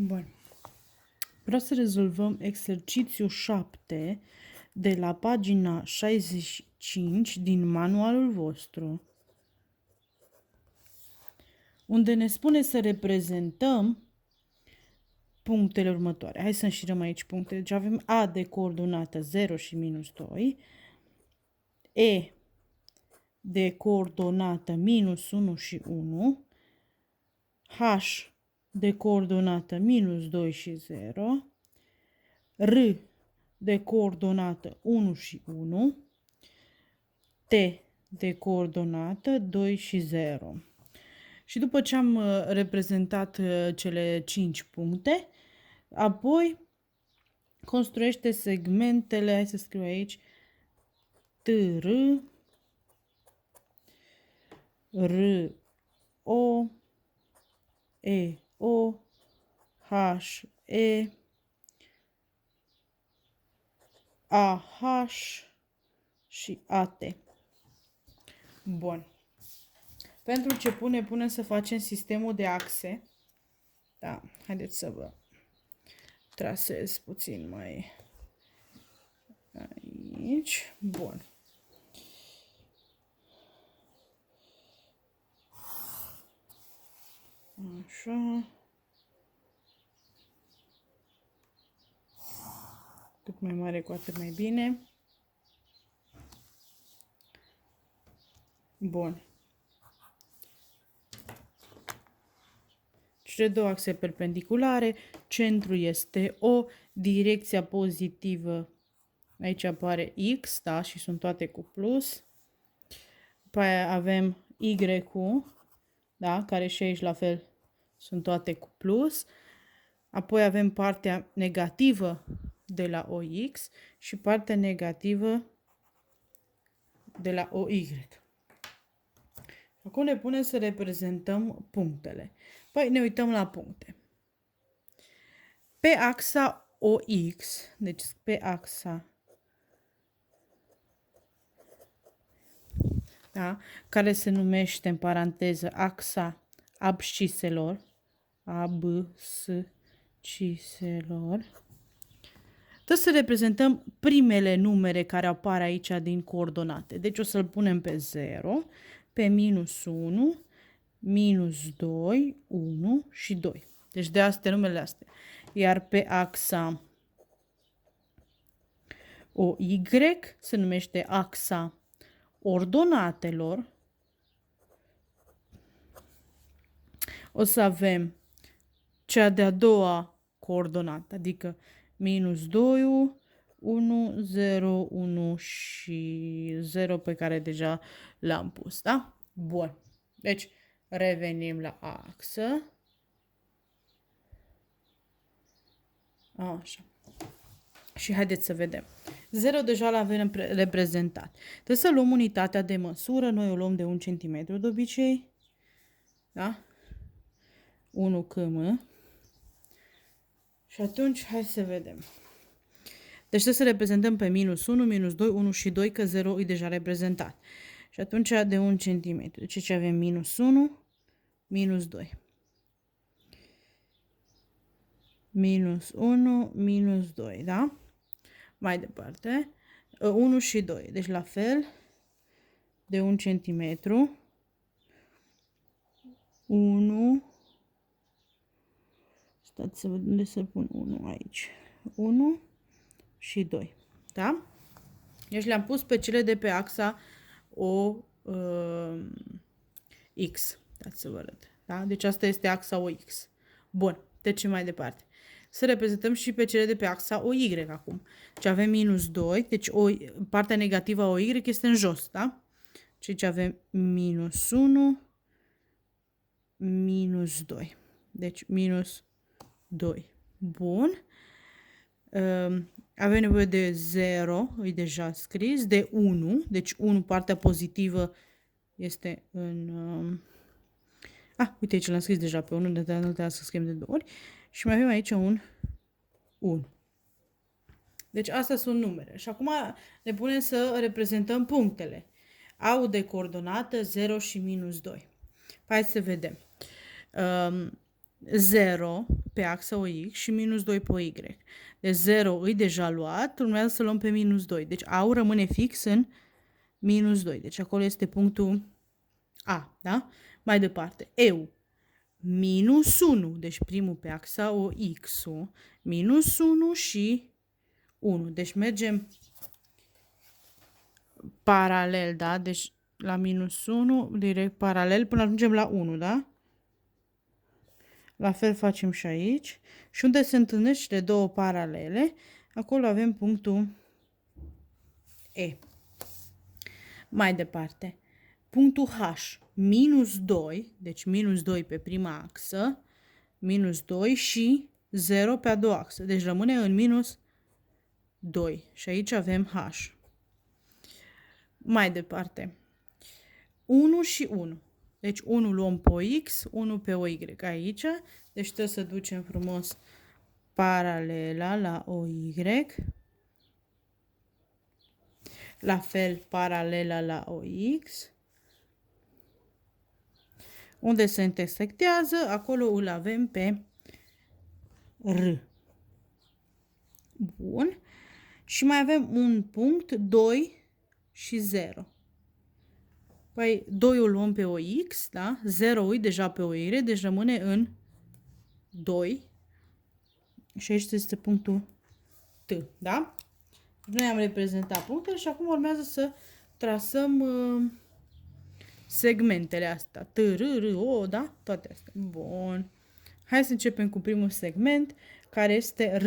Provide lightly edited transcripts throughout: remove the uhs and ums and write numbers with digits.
Bun. Vreau să rezolvăm exercițiul 7 de la pagina 65 din manualul vostru, unde ne spune să reprezentăm punctele următoare. Hai să înșirăm aici punctele. Deci avem A de coordonată 0 și minus 2, E de coordonată minus 1 și 1, H de coordonată minus 2 și 0, R de coordonată 1 și 1, T de coordonată 2 și 0. Și după ce am reprezentat cele 5 puncte, apoi construiește segmentele, hai să scriu aici, TR, RO, EO, HE, AH și AT. Bun. Pentru ce punem să facem sistemul de axe. Da, haideți să vă trasez puțin mai aici. Bun. Așa. Cât mai mare, cu atât mai bine. Bun. Cele două axe perpendiculare, centrul este O, direcția pozitivă, aici apare X, da, și sunt toate cu plus. După aia avem Y-ul, da, care și aici la fel sunt toate cu plus. Apoi avem partea negativă de la OX și partea negativă de la OY. Acum ne punem să reprezentăm punctele. Păi ne uităm la puncte. Pe axa OX, deci pe axa, da, care se numește în paranteză axa absciselor, absciselor, trebuie să reprezentăm primele numere care apar aici din coordonate. Deci o să-l punem pe 0, pe minus 1, minus 2, 1 și 2. Deci de astea numele astea. Iar pe axa OY se numește axa ordonatelor. O să avem cea de-a doua coordonată, adică minus 2, 1, 0, 1 și 0 pe care deja l-am pus, da? Bun. Deci revenim la axă. Așa. Și haideți să vedem. 0 deja l-avem reprezentat. Trebuie să luăm unitatea de măsură. Noi o luăm de 1 cm de obicei. Da? 1 km. Și atunci, hai să vedem. Deci trebuie să reprezentăm pe minus 1, minus 2, 1 și 2, că 0 e deja reprezentat. Și atunci de 1 cm. Deci ce avem? Minus 1, minus 2. Minus 1, minus 2, da? Mai departe. 1 și 2. Deci la fel, de 1 cm. 1. Stați să văd unde să pun 1 aici. 1 și 2. Da? Deci le-am pus pe cele de pe axa X. Dați să vă arăt. Da? Deci asta este axa OX. Bun. Trecem mai departe. Să reprezentăm și pe cele de pe axa OY acum. Deci avem minus 2. Deci partea negativă a OY este în jos. Da? Deci avem minus 1, minus 2. Deci minus 2. Bun. Avem nevoie de 0, e deja scris, de 1, deci 1, partea pozitivă este în... uite aici l-am scris deja pe 1, de data trebuie să scriem de 2 ori. Și mai avem aici un 1. Deci astea sunt numere. Și acum ne punem să reprezentăm punctele. Au de coordonată 0 și minus 2. Hai să vedem. 0 pe axa OX și minus 2 pe Y. Deci 0 e deja luat, urmează să luăm pe minus 2. Deci A rămâne fix în minus 2. Deci acolo este punctul A, da? Mai departe, EU. Minus 1, deci primul pe axa OX-ul, minus 1 și 1. Deci mergem paralel, da? Deci la minus 1, direct paralel, până ajungem la 1, da? La fel facem și aici. Și unde se întâlnesc cele două paralele, acolo avem punctul E. Mai departe, punctul H, minus 2, deci minus 2 pe prima axă, minus 2 și 0 pe a doua axă. Deci rămâne în minus 2. Și aici avem H. Mai departe, 1 și 1. Deci 1 luăm pe o X, 1 pe o Y aici. Deci trebuie să ducem frumos paralela la o Y. La fel paralela la o X. Unde se intersectează, acolo îl avem pe R. Bun. Și mai avem un punct 2 și 0. Păi 2 îl luăm pe o X, da? 0 e deja pe o Y, deci rămâne în 2. Și aici este punctul T, da? Noi am reprezentat punctele și acum urmează să trasăm segmentele astea. T, R, R, O, da? Toate astea. Bun. Hai să începem cu primul segment, care este R,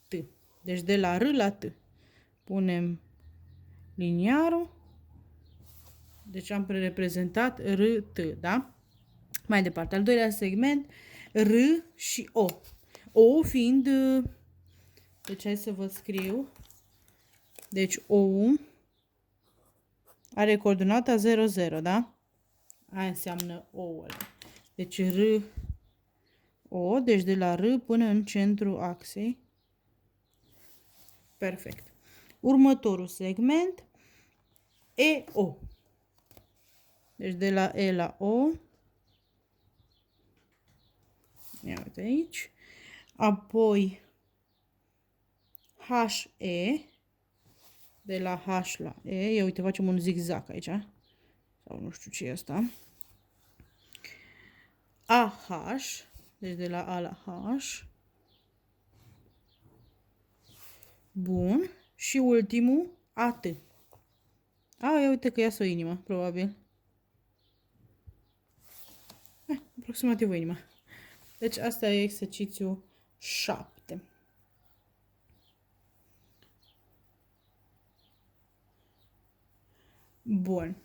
T. Deci de la R la T. Punem liniarul. Deci am reprezentat R, T, da? Mai departe, al doilea segment, R și O. O fiind, deci hai să vă scriu, deci O are coordonata 0, 0, da? Aia înseamnă O-ul. Deci R, O, deci de la R până în centrul axei. Perfect. Următorul segment, EO. Deci de la E la O. Ia uite aici. Apoi HE. De la H la E. Ia uite, facem un zigzag aici. Sau nu știu ce e asta. AH. Deci de la A la H. Bun. Și ultimul AT. Ia uite că iasă o inimă, probabil. Aproximativ o inimă. Deci asta e exercițiul 7. Bun.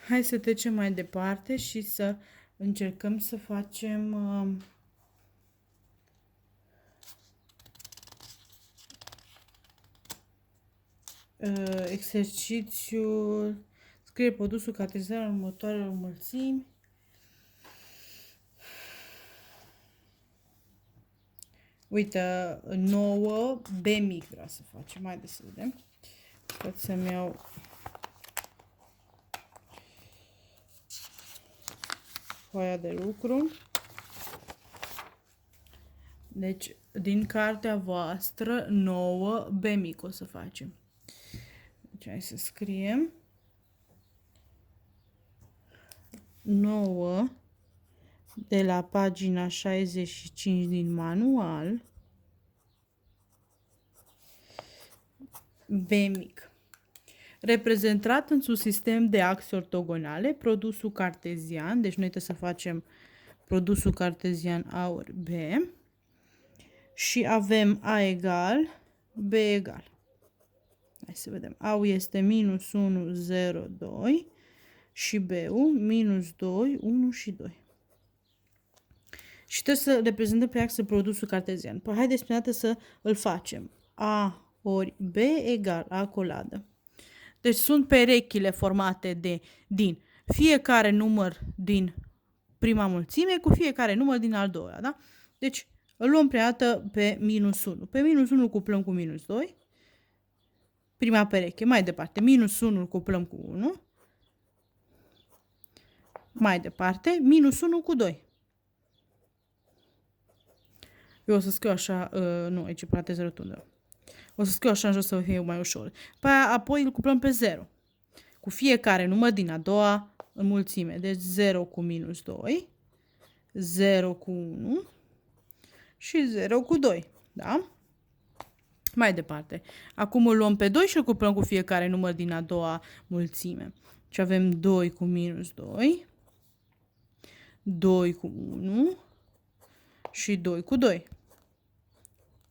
Hai să trecem mai departe și să încercăm să facem exercițiul. Scrie produsul cartezian în următoarele mulțimi. Uite, 9 B mic vreau să facem. Haideți să vedem. Pot să-mi iau foaia de lucru. Deci, din cartea voastră, 9 B mic o să facem. Deci, hai să scriem 9 de la pagina 65 din manual. B mic. Reprezentat într-un sistem de axe ortogonale, produsul cartezian, deci noi trebuie să facem produsul cartezian A ori B, și avem A egal, B egal. Hai să vedem. A-ul este minus 1, 0, 2 și B-ul minus 2, 1 și 2. Și trebuie să reprezentăm pe axă produsul cartezian. Păi haideți prima dată să îl facem. A ori B egal A coladă. Deci sunt perechile formate din fiecare număr din prima mulțime cu fiecare număr din al doilea, da? Deci îl luăm prima dată pe minus 1. Pe minus 1 îl cuplăm cu minus 2. Prima pereche. Mai departe, minus 1 îl cuplăm cu 1. Mai departe, minus 1 cu 2. Eu o să scriu așa, nu, aici e paranteză rotundă. O să scriu așa în jos să fie mai ușor. Apoi îl cuplăm pe 0. Cu fiecare număr din a doua înmulțime. Deci 0 cu minus 2, 0 cu 1 și 0 cu 2. Da? Mai departe. Acum îl luăm pe 2 și îl cuplăm cu fiecare număr din a doua mulțime. Și avem 2 cu minus 2, 2 cu 1 și 2 cu 2.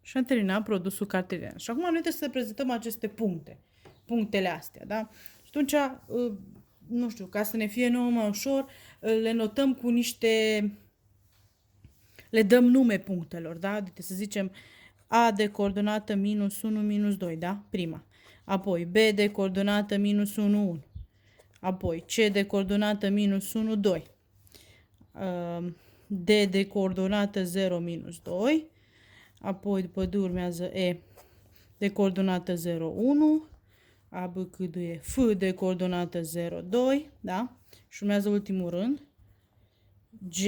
Și am terminat produsul cartelian. Și acum noi trebuie să prezentăm aceste puncte. Punctele astea, da? Și atunci, nu știu, ca să ne fie nouă mai ușor, le notăm cu niște... Le dăm nume punctelor, da? Adică să zicem A de coordonată minus 1, minus 2, da? Prima. Apoi B de coordonată minus 1, 1. Apoi C de coordonată minus 1, 2. D de coordonată 0, minus 2. Apoi după D urmează E de coordonată 0, 1. A, B, C, D, E. F de coordonată 0, 2. Da? Și urmează ultimul rând. G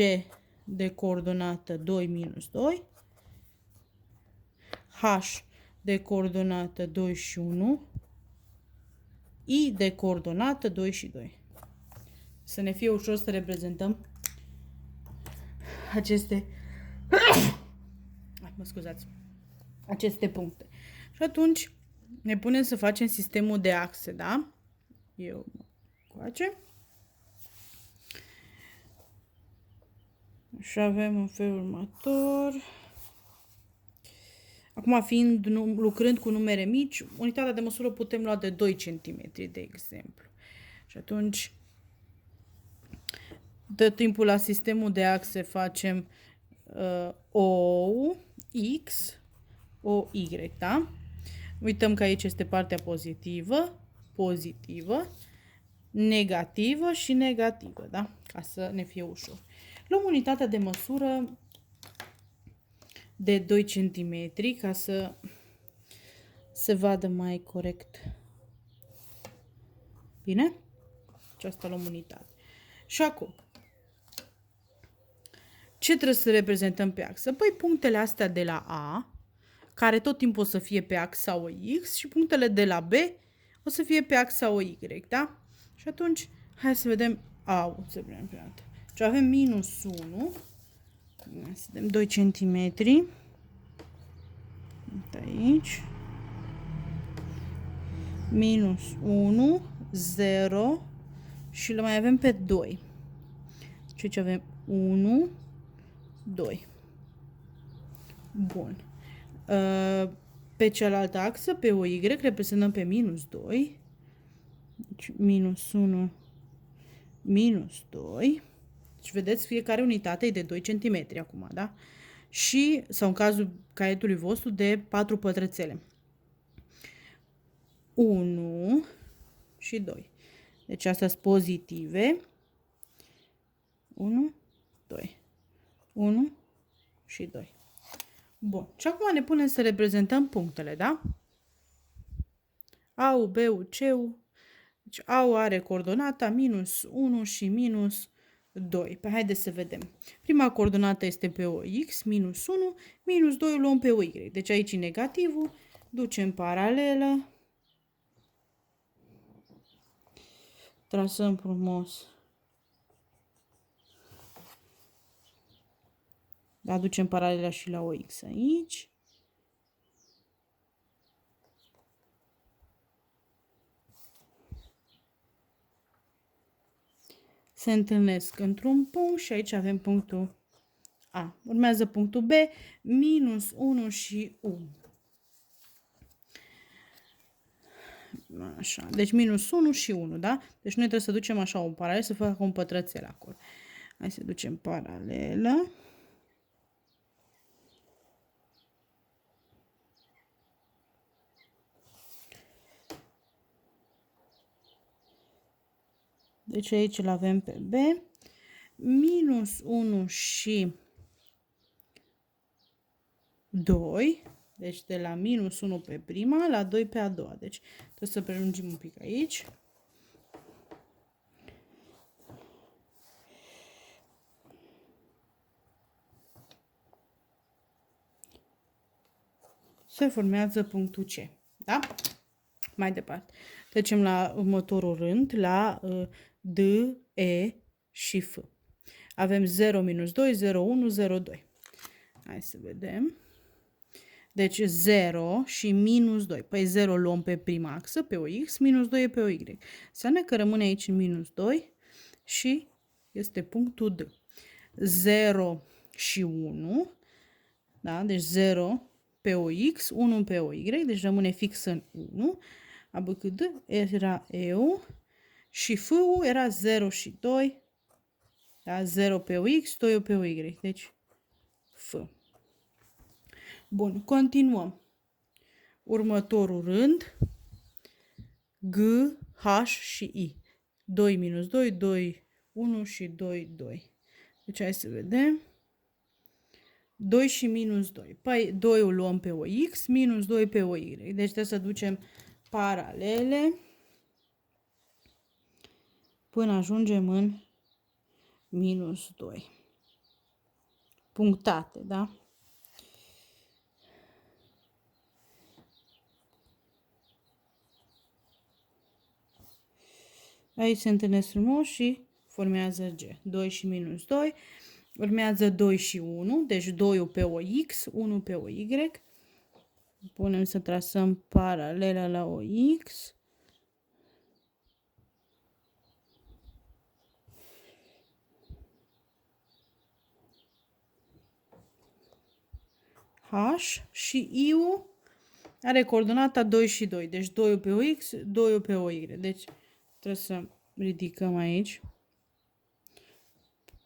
de coordonată 2, minus 2. H de coordonată 2 și 1. I de coordonată 2 și 2. Să ne fie ușor să reprezentăm aceste aceste puncte. Și atunci ne punem să facem sistemul de axe, da? Eu coace. Și avem în felul următor. Acum, lucrând cu numere mici, unitatea de măsură putem lua de 2 cm, de exemplu. Și atunci, de timpul la sistemul de axe facem O, X, O, Y, da? Uităm că aici este partea pozitivă, negativă și negativă, da? Ca să ne fie ușor. Luăm unitatea de măsură de 2 cm ca să se vadă mai corect. Bine? Și asta luăm unitate. Și acum, ce trebuie să reprezentăm pe axă? Păi punctele astea de la A, care tot timpul o să fie pe axa OX, și punctele de la B o să fie pe axa OY, da? Și atunci, hai să vedem A, să vedem prima dată. Și avem minus 1, să vedem 2 cm, aici, minus 1, 0 și le mai avem pe 2. Și aici avem 1, 2. Bun. Pe cealaltă axă, pe OY, reprezentăm pe minus 2. Deci, minus 1, minus 2. Deci, vedeți, fiecare unitate e de 2 cm acum, da? Și, sau în cazul caietului vostru, de 4 pătrățele. 1 și 2. Deci, astea sunt pozitive. 1, 2. 1 și 2. Bun. Și acum ne punem să reprezentăm punctele, da? A-ul, B-ul, C-ul. Deci A-ul are coordonata minus 1 și minus 2. Păi haideți să vedem. Prima coordonată este pe OX, minus 1, minus 2 luăm pe OY. Deci aici e negativul, ducem paralelă. Trasăm frumos. Aducem paralela și la OX aici. Se întâlnesc într-un punct și aici avem punctul A. Urmează punctul B, minus 1 și 1. Așa, deci minus 1 și 1, da? Deci noi trebuie să ducem așa un paralel, să facă un pătrățel acolo. Hai să ducem paralelă. Deci aici îl avem pe B. Minus 1 și 2. Deci de la minus 1 pe prima la 2 pe a doua. Deci trebuie să prelungim un pic aici. se formează punctul C. Da? Mai departe. Trecem la următorul rând, la D, E și F. Avem 0, minus 2, 0, 1, 0, 2. Hai să vedem. Deci 0 și minus 2. Păi 0 luăm pe prima axă, pe o X, minus 2 e pe o Y. Înseamnă că rămâne aici minus 2 și este punctul D. 0 și 1, da? Deci 0 pe o X, 1 pe o Y, deci rămâne fix în 1. ABCD era EU și F-ul era 0 și 2, da? 0 pe o X, 2 pe o Y, deci F. Bun, continuăm. Următorul rând, G, H și I. 2 minus 2, 2, 1 și 2, 2. Deci hai să vedem. 2 și minus 2. Păi 2 o luăm pe o X, minus 2 pe o Y. Deci trebuie să ducem paralele până ajungem în minus 2. Punctate, da? Aici se întâlnesc frumos și formează G. 2 și minus 2. Urmează 2 și 1. Deci 2 pe o X, 1 pe o Y. Punem să trasăm paralela la o X. H și I-ul are coordonata 2 și 2. Deci 2 pe o X, 2 pe o Y. Deci trebuie să ridicăm aici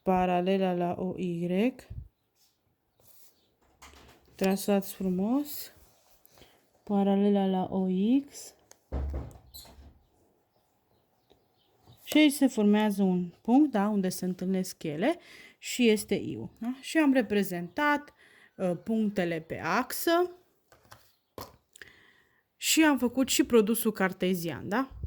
paralela la o Y. Trasați frumos. Paralela la o X. Și aici se formează un punct, da, unde se întâlnesc ele și este I-ul. Da? Și am reprezentat punctele pe axă și am făcut și produsul cartezian, da?